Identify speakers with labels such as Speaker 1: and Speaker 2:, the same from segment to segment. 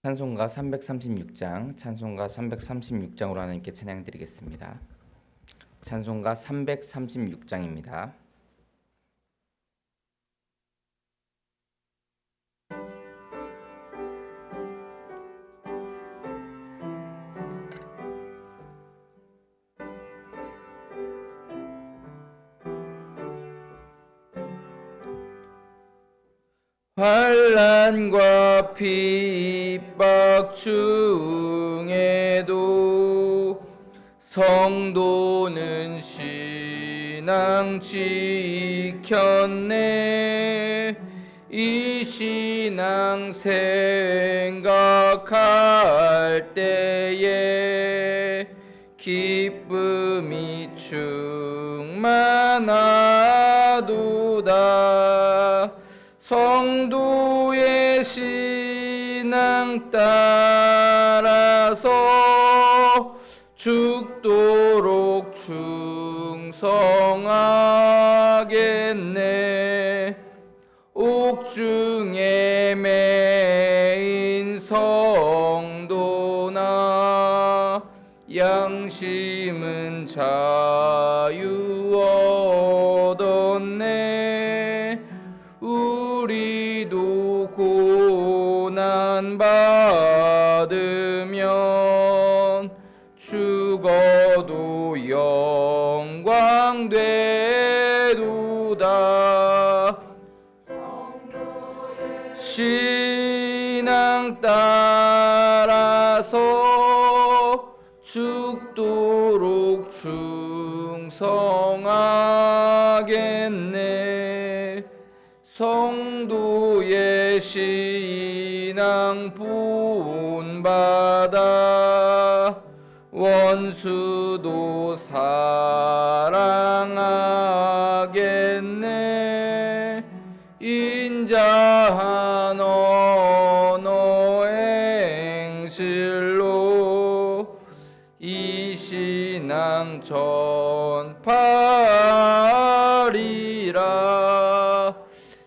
Speaker 1: 찬송가 336장, 찬송가 336장으로 하나님께 찬양 드리겠습니다. 찬송가 336장입니다. 환난과 핍박 중에도 성도는 신앙 지켰네. 이 신앙 생각할 때에 기쁨이 충만하도다. 성도의 신앙 따라서 죽도록 충성하겠네. 옥중에 매인 성도나 양심은 자유 얻었네. 우리도 고난 받으면 죽어도 영광 되도다. 신앙 따라서 죽도록 충성하겠네. 성도의 신앙 본받아 원수도 사랑하겠네. 인자한 언어 행실로 이 신앙 전파하리라.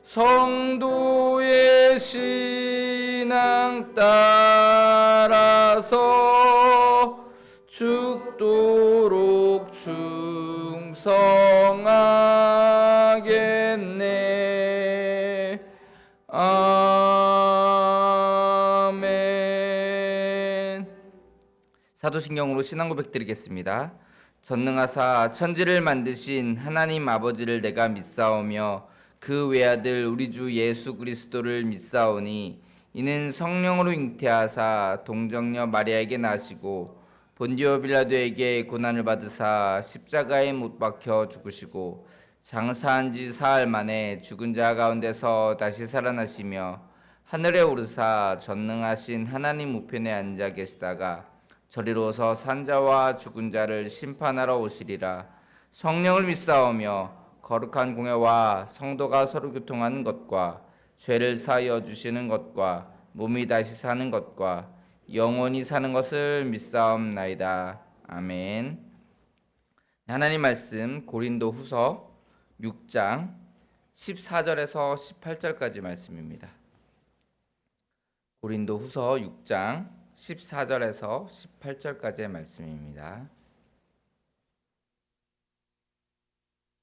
Speaker 1: 성도의 신앙 따라서 죽도록 충성하겠네. 아멘. 사도신경으로 신앙 고백 드리겠습니다. 전능하사 천지를 만드신 하나님 아버지를 내가 믿사오며 그 외아들 우리 주 예수 그리스도를 믿사오니 이는 성령으로 잉태하사 동정녀 마리아에게 나시고 본디오 빌라도에게 고난을 받으사 십자가에 못 박혀 죽으시고 장사한 지 사흘 만에 죽은 자 가운데서 다시 살아나시며 하늘에 오르사 전능하신 하나님 우편에 앉아 계시다가 저리로서 산자와 죽은 자를 심판하러 오시리라. 성령을 믿사오며 거룩한 공회와 성도가 서로 교통하는 것과 죄를 사하여 주시는 것과 몸이 다시 사는 것과 영원히 사는 것을 믿사옵나이다. 아멘. 하나님 말씀 고린도 후서 6장 14절에서 18절까지 말씀입니다. 고린도 후서 6장 14절에서 18절까지의 말씀입니다.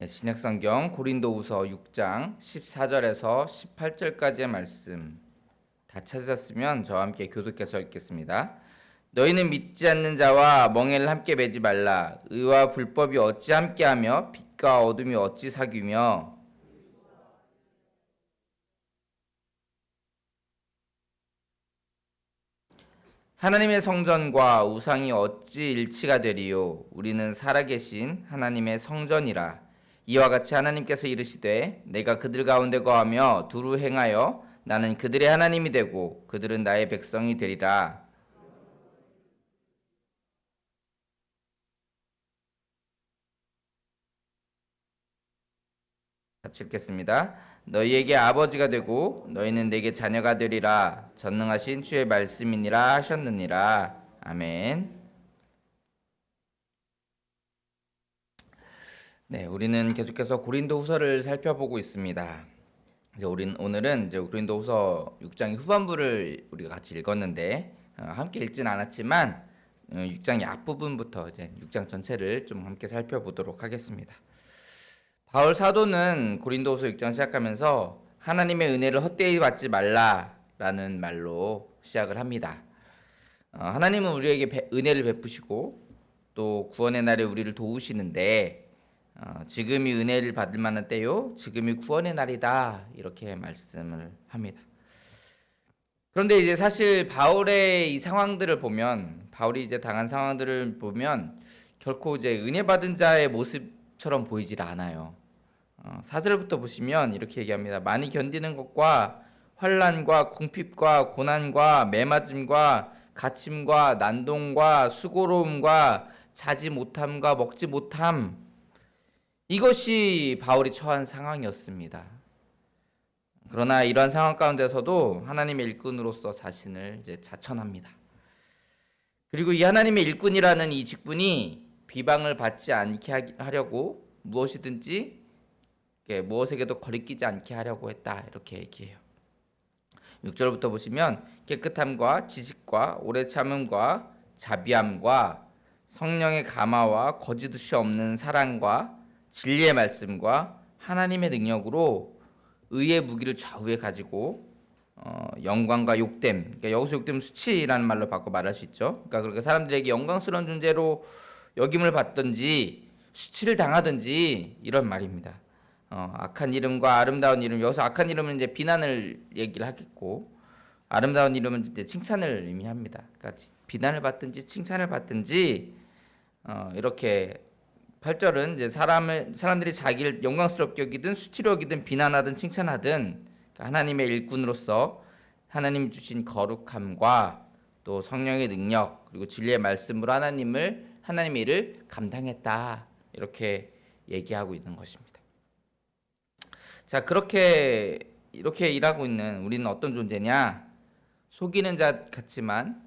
Speaker 1: 신약성경 고린도후서 6장 14절에서 18절까지의 말씀 다 찾으셨으면 저와 함께 교독해서 읽겠습니다. 너희는 믿지 않는 자와 멍에를 함께 매지 말라. 의와 불법이 어찌 함께하며 빛과 어둠이 어찌 사귀며 하나님의 성전과 우상이 어찌 일치가 되리요. 우리는 살아계신 하나님의 성전이라. 이와 같이 하나님께서 이르시되 내가 그들 가운데 거하며 두루 행하여 나는 그들의 하나님이 되고 그들은 나의 백성이 되리라. 같이 읽겠습니다. 너희에게 아버지가 되고 너희는 내게 자녀가 되리라. 전능하신 주의 말씀이니라 하셨느니라. 아멘. 네, 우리는 계속해서 고린도 후서를 살펴보고 있습니다. 이제 우린 오늘은 이제 고린도후서 6장 후반부를 우리가 같이 읽었는데 함께 읽진 않았지만 6장의 앞부분부터 이제 6장 전체를 좀 함께 살펴보도록 하겠습니다. 바울 사도는 고린도후서 6장 시작하면서 하나님의 은혜를 헛되이 받지 말라라는 말로 시작을 합니다. 하나님은 우리에게 은혜를 베푸시고 또 구원의 날에 우리를 도우시는데 지금이 은혜를 받을 만한 때요, 지금이 구원의 날이다, 이렇게 말씀을 합니다. 그런데 이제 사실 바울의 이 상황들을 보면, 바울이 이제 당한 상황들을 보면 결코 이제 은혜 받은 자의 모습처럼 보이질 않아요. 4절부터 보시면 이렇게 얘기합니다. 많이 견디는 것과 환난과 궁핍과 고난과 매맞음과 갇힘과 난동과 수고로움과 자지 못함과 먹지 못함, 이것이 바울이 처한 상황이었습니다. 그러나 이러한 상황 가운데서도 하나님의 일꾼으로서 자신을 이제 자천합니다. 그리고 이 하나님의 일꾼이라는 이 직분이 비방을 받지 않게 하려고 무엇이든지 무엇에게도 거리끼지 않게 하려고 했다, 이렇게 얘기해요. 6절부터 보시면 깨끗함과 지식과 오래 참음과 자비함과 성령의 감화와 거짓이 없는 사랑과 진리의 말씀과 하나님의 능력으로 의의 무기를 좌우에 가지고 영광과 욕됨, 그러니까 여기서 욕됨 수치라는 말로 바꿔 말할 수 있죠. 그러니까 사람들에게 영광스러운 존재로 여김을 받든지 수치를 당하든지 이런 말입니다. 악한 이름과 아름다운 이름, 여기서 악한 이름은 이제 비난을 얘기를 하겠고 아름다운 이름은 이제 칭찬을 의미합니다. 그러니까 비난을 받든지 칭찬을 받든지 이렇게 8절은 이제 사람들이 자기를 영광스럽게 여기든 수치로 여기든 비난하든 칭찬하든 하나님의 일꾼으로서 하나님 주신 거룩함과 또 성령의 능력 그리고 진리의 말씀으로 하나님의 일을 감당했다, 이렇게 얘기하고 있는 것입니다. 자, 이렇게 일하고 있는 우리는 어떤 존재냐? 속이는 자 같지만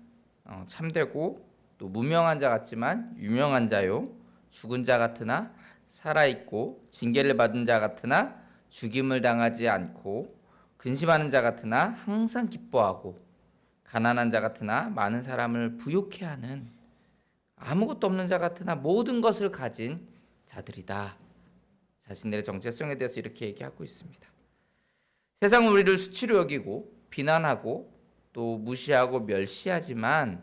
Speaker 1: 참되고 또 무명한 자 같지만 유명한 자요, 죽은 자 같으나 살아있고 징계를 받은 자 같으나 죽임을 당하지 않고 근심하는 자 같으나 항상 기뻐하고 가난한 자 같으나 많은 사람을 부욕해 하는 아무것도 없는 자 같으나 모든 것을 가진 자들이다. 자신들의 정체성에 대해서 이렇게 얘기하고 있습니다. 세상은 우리를 수치로 여기고 비난하고 또 무시하고 멸시하지만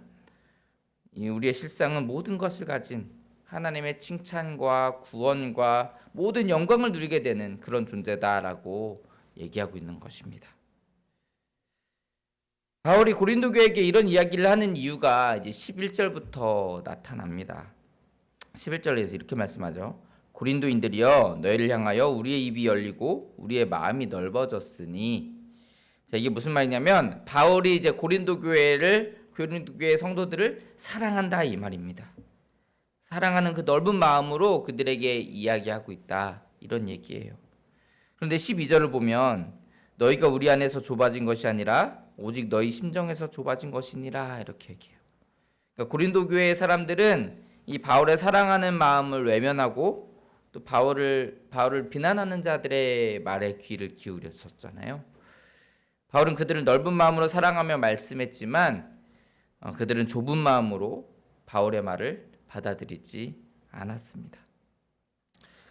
Speaker 1: 우리의 실상은 모든 것을 가진 하나님의 칭찬과 구원과 모든 영광을 누리게 되는 그런 존재다라고 얘기하고 있는 것입니다. 바울이 고린도 교회에게 이런 이야기를 하는 이유가 이제 11절부터 나타납니다. 11절에서 이렇게 말씀하죠. 고린도인들이여, 너희를 향하여 우리의 입이 열리고 우리의 마음이 넓어졌으니. 자, 이게 무슨 말이냐면 바울이 이제 고린도 교회 성도들을 사랑한다, 이 말입니다. 사랑하는 그 넓은 마음으로 그들에게 이야기하고 있다, 이런 얘기예요. 그런데 12절을 보면 너희가 우리 안에서 좁아진 것이 아니라 오직 너희 심정에서 좁아진 것이니라, 이렇게 얘기해요. 그러니까 고린도 교회의 사람들은 이 바울의 사랑하는 마음을 외면하고 또 바울을 비난하는 자들의 말에 귀를 기울였었잖아요. 바울은 그들을 넓은 마음으로 사랑하며 말씀했지만 그들은 좁은 마음으로 바울의 말을 받아들이지 않았습니다.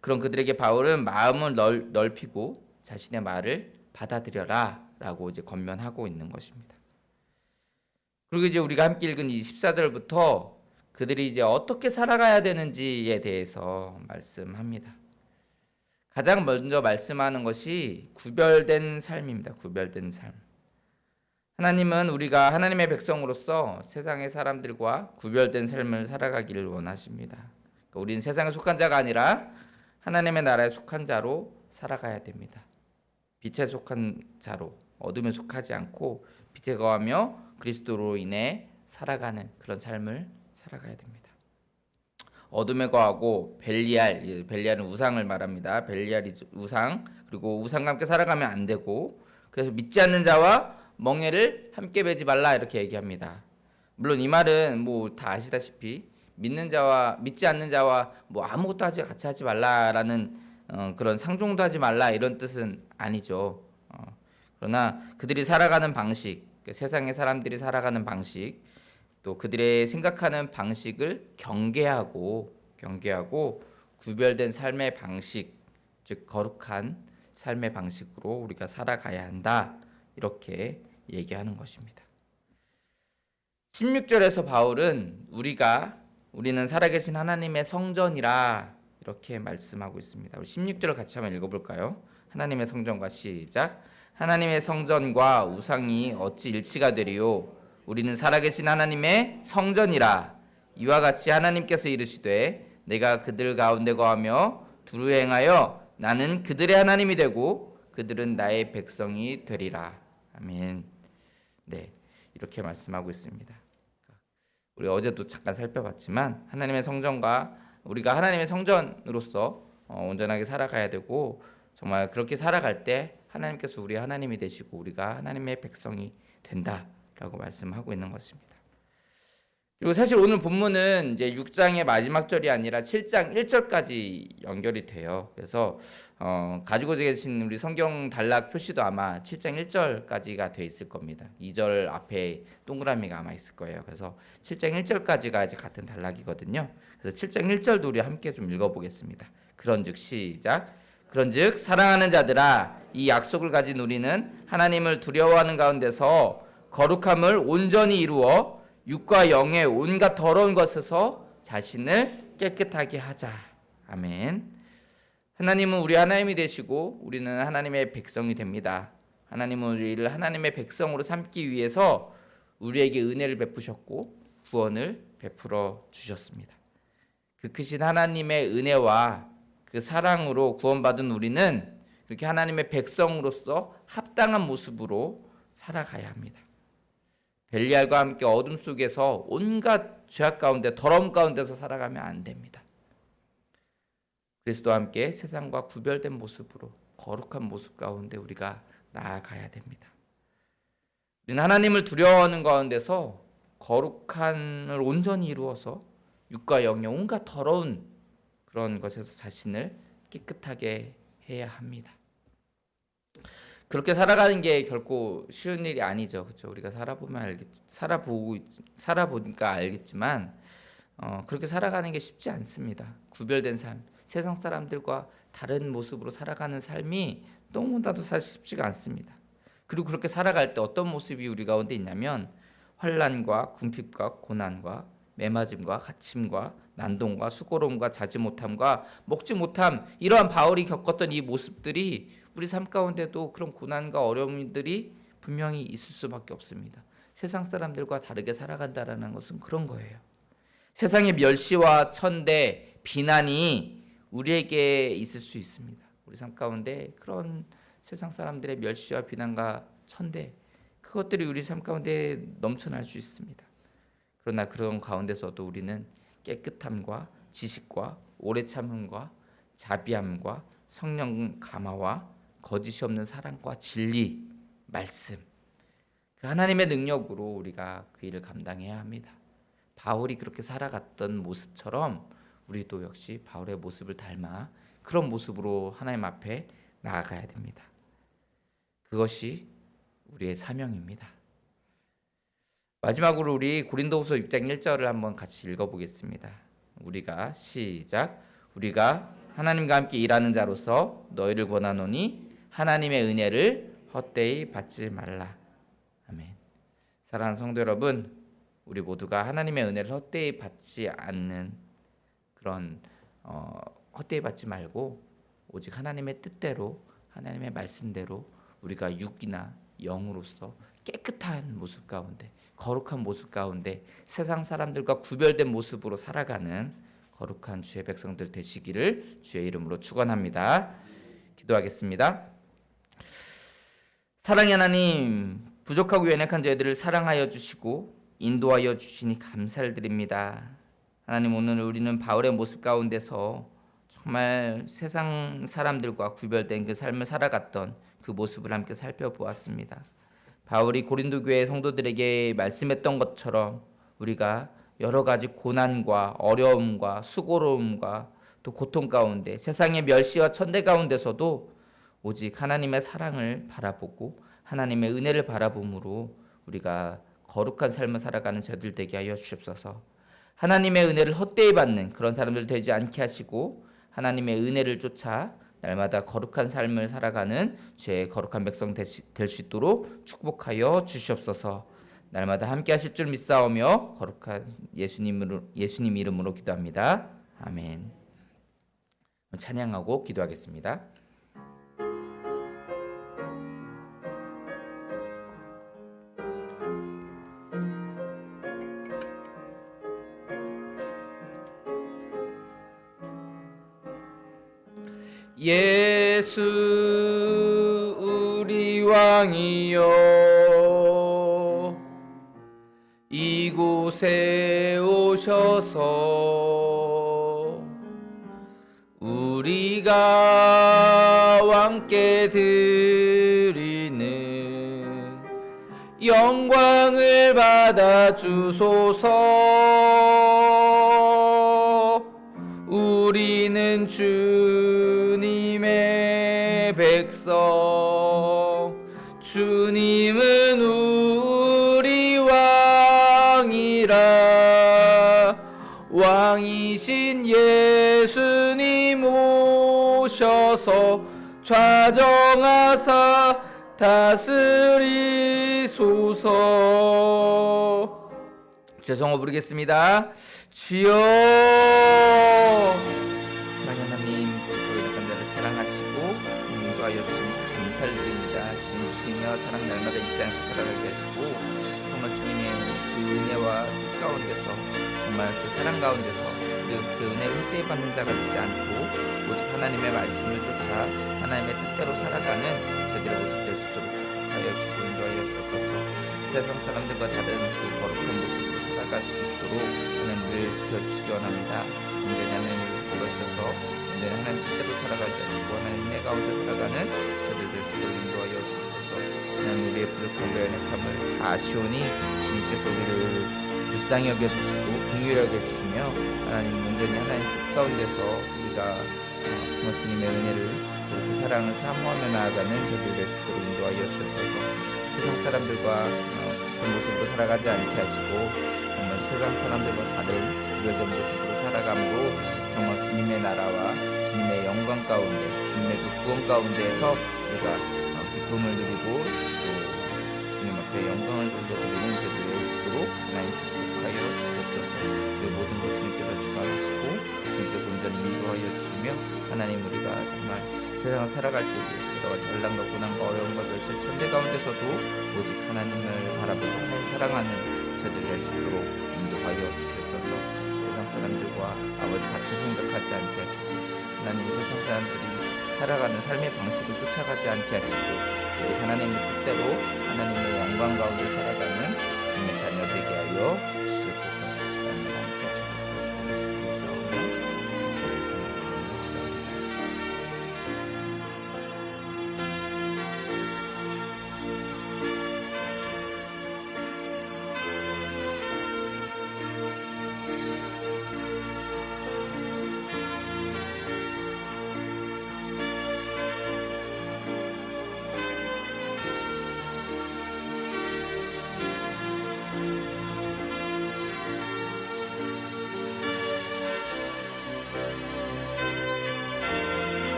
Speaker 1: 그럼 그들에게 바울은 마음을 넓히고 자신의 말을 받아들여라 라고 이제 권면하고 있는 것입니다. 그리고 이제 우리가 함께 읽은 이 14절부터 그들이 이제 어떻게 살아가야 되는지에 대해서 말씀합니다. 가장 먼저 말씀하는 것이 구별된 삶입니다. 구별된 삶. 하나님은 우리가 하나님의 백성으로서 세상의 사람들과 구별된 삶을 살아가기를 원하십니다. 그러니까 우리는 세상에 속한 자가 아니라 하나님의 나라에 속한 자로 살아가야 됩니다. 빛에 속한 자로, 어둠에 속하지 않고 빛에 거하며 그리스도로 인해 살아가는 그런 삶을 살아가야 됩니다. 어둠에 거하고 벨리알은 우상을 말합니다. 벨리알이 우상, 그리고 우상과 함께 살아가면 안 되고, 그래서 믿지 않는 자와 멍에를 함께 베지 말라, 이렇게 얘기합니다. 물론 이 말은 뭐 다 아시다시피 믿지 않는 자와 뭐 아무것도 같이 하지 말라라는 그런 상종도 하지 말라, 이런 뜻은 아니죠. 그러나 그들이 살아가는 방식, 세상의 사람들이 살아가는 방식, 또 그들의 생각하는 방식을 경계하고 구별된 삶의 방식, 즉 거룩한 삶의 방식으로 우리가 살아가야 한다. 이렇게 얘기하는 것입니다. 16절에서 바울은 우리는 살아계신 하나님의 성전이라 이렇게 말씀하고 있습니다. 우리 16절을 같이 한번 읽어볼까요? 하나님의 성전과 시작. 하나님의 성전과 우상이 어찌 일치가 되리요? 우리는 살아계신 하나님의 성전이라. 이와 같이 하나님께서 이르시되 내가 그들 가운데 거하며 두루 행하여 나는 그들의 하나님이 되고 그들은 나의 백성이 되리라. 아멘. 네, 이렇게 말씀하고 있습니다. 우리 어제도 잠깐 살펴봤지만 하나님의 성전과 우리가 하나님의 성전으로서 온전하게 살아가야 되고 정말 그렇게 살아갈 때 하나님께서 우리 하나님이 되시고 우리가 하나님의 백성이 된다라고 말씀하고 있는 것입니다. 그리고 사실 오늘 본문은 이제 6장의 마지막 절이 아니라 7장 1절까지 연결이 돼요. 그래서 가지고 계신 우리 성경 단락 표시도 아마 7장 1절까지가 돼 있을 겁니다. 2절 앞에 동그라미가 아마 있을 거예요. 그래서 7장 1절까지가 이제 같은 단락이거든요. 그래서 7장 1절도 우리 함께 좀 읽어보겠습니다. 그런즉 시작. 그런즉 사랑하는 자들아 이 약속을 가진 우리는 하나님을 두려워하는 가운데서 거룩함을 온전히 이루어 육과 영의 온갖 더러운 것에서 자신을 깨끗하게 하자. 아멘. 하나님은 우리 하나님이 되시고 우리는 하나님의 백성이 됩니다. 하나님은 우리를 하나님의 백성으로 삼기 위해서 우리에게 은혜를 베푸셨고 구원을 베풀어 주셨습니다. 그 크신 하나님의 은혜와 그 사랑으로 구원받은 우리는 그렇게 하나님의 백성으로서 합당한 모습으로 살아가야 합니다. 벨리알과 함께 어둠 속에서 온갖 죄악 가운데 더러움 가운데서 살아가면 안 됩니다. 그리스도와 함께 세상과 구별된 모습으로 거룩한 모습 가운데 우리가 나아가야 됩니다. 우리는 하나님을 두려워하는 가운데서 거룩함을 온전히 이루어서 육과 영의 온갖 더러운 그런 것에서 자신을 깨끗하게 해야 합니다. 그렇게 살아가는 게 결코 쉬운 일이 아니죠. 그렇죠? 우리가 살아보니까 알겠지만 그렇게 살아가는 게 쉽지 않습니다. 구별된 삶, 세상 사람들과 다른 모습으로 살아가는 삶이 너무나도 사실 쉽지가 않습니다. 그리고 그렇게 살아갈 때 어떤 모습이 우리 가운데 있냐면 환난과 궁핍과 고난과 매맞음과 갇힘과 난동과 수고로움과 자지 못함과 먹지 못함, 이러한 바울이 겪었던 이 모습들이 우리 삶 가운데도 그런 고난과 어려움들이 분명히 있을 수밖에 없습니다. 세상 사람들과 다르게 살아간다라는 것은 그런 거예요. 세상의 멸시와 천대, 비난이 우리에게 있을 수 있습니다. 우리 삶 가운데 그런 세상 사람들의 멸시와 비난과 천대, 그것들이 우리 삶 가운데 넘쳐날 수 있습니다. 그러나 그런 가운데서도 우리는 깨끗함과 지식과 오래 참음과 자비함과 성령 감화와 거짓이 없는 사랑과 진리, 말씀, 그 하나님의 능력으로 우리가 그 일을 감당해야 합니다. 바울이 그렇게 살아갔던 모습처럼 우리도 역시 바울의 모습을 닮아 그런 모습으로 하나님 앞에 나아가야 됩니다. 그것이 우리의 사명입니다. 마지막으로 우리 고린도후서 6장 1절을 한번 같이 읽어보겠습니다. 우리가 시작. 우리가 하나님과 함께 일하는 자로서 너희를 권하노니 하나님의 은혜를 헛되이 받지 말라. 아멘. 사랑하는 성도 여러분, 우리 모두가 하나님의 은혜를 헛되이 받지 않는 그런 헛되이 받지 말고 오직 하나님의 뜻대로 하나님의 말씀대로 우리가 육이나 영으로서 깨끗한 모습 가운데 거룩한 모습 가운데 세상 사람들과 구별된 모습으로 살아가는 거룩한 주의 백성들 되시기를 주의 이름으로 축원합니다. 기도하겠습니다. 사랑의 하나님, 부족하고 연약한 저희들을 사랑하여 주시고 인도하여 주시니 감사를 드립니다. 하나님, 오늘 우리는 바울의 모습 가운데서 정말 세상 사람들과 구별된 그 삶을 살아갔던 그 모습을 함께 살펴보았습니다. 바울이 고린도 교회 성도들에게 말씀했던 것처럼 우리가 여러 가지 고난과 어려움과 수고로움과 또 고통 가운데 세상의 멸시와 천대 가운데서도 오직 하나님의 사랑을 바라보고 하나님의 은혜를 바라봄으로 우리가 거룩한 삶을 살아가는 저들 되게 하여 주옵소서. 하나님의 은혜를 헛되이 받는 그런 사람들 되지 않게 하시고 하나님의 은혜를 쫓아 날마다 거룩한 삶을 살아가는 죄의 거룩한 백성 될 수 있도록 축복하여 주시옵소서. 날마다 함께 하실 줄 믿사오며 거룩한 예수님 이름으로 기도합니다. 아멘. 찬양하고 기도하겠습니다. 예수 우리 왕이여 이곳에 오셔서 우리가 왕께 드리는 영광을 받아 주소서. 우리는 주님의 백성, 주님은 우리 왕이라. 왕이신 예수님 오셔서 좌정하사 다스리소서. 죄송호 부르겠습니다. 주여, 사랑하는 하나님, 저희의 간절을 사랑하시고 인도하여 주시니 감사를 드립니다. 주님 주시며 사랑 날마다 잊지 않고 살아가게 하시고 정말 주님의 그 은혜와 뜻 가운데서 정말 그 사랑 가운데서 그 은혜를 헛되이 받는 자가 되지 않고 오직 하나님의 말씀을 쫓아 하나님의 뜻대로 살아가는 저희들의 모습 될 수 있도록 축복하여 주시고 인도하여 주옵소서. 세상 사람들과 다른 그 거룩한 모습으로 살아갈 수 있도록 하나님을 지켜주시기 원합니다. 온전히 하나님을 불러주셔서 온전히 하나님 뜻대로 살아가게 하시고 하나님의 가운데 살아가는 저희들 될 수 있도록 인도하여 주옵소서. 하나님 우리의 부족함과 연약함을 다 아시오니 주님께서 우리를 불쌍히 여겨주시고 긍휼히 여겨주시며 하나님 온전히 하나님 뜻 가운데서 우리가 정말 주님의 은혜를 그 사랑을 사모하며 나아가는 저희들 될 수 있도록 인도하여 주옵소서. 세상 사람들과 그런 모습으로 살아가지 않게 하시고 정말 세상 사람들과 다른 구별된 모습으로 살아감으로 정말 주님의 나라와 주님의 영광 가운데 주님의 그 구원 가운데에서 우리가 기쁨을 누리고 또 주님 앞에 영광을 돌려드리는 저희들 될 수 있도록 하나님 축복하여 주옵소서. 그 모든 것 주님께서 주관하시고 주님께서 온전히 인도하여 주시며 하나님 우리가 정말 세상을 살아갈 때 여러 가지 난란과 고난과 어려움과 멸실 천대 가운데서도 오직 하나님을 바라보고 하나님 사랑하는 저희들 될 수 있도록 인도하여 주옵소서. 세상 사람들과 아버지 같이 생각하지 않게 하시고 하나님 세상 사람들이 살아가는 삶의 방식을 쫓아가지 않게 하시고 우리 하나님의 뜻대로 하나님의 영광 가운데 살아가는 주님의 자녀 되게 하여 주옵소서.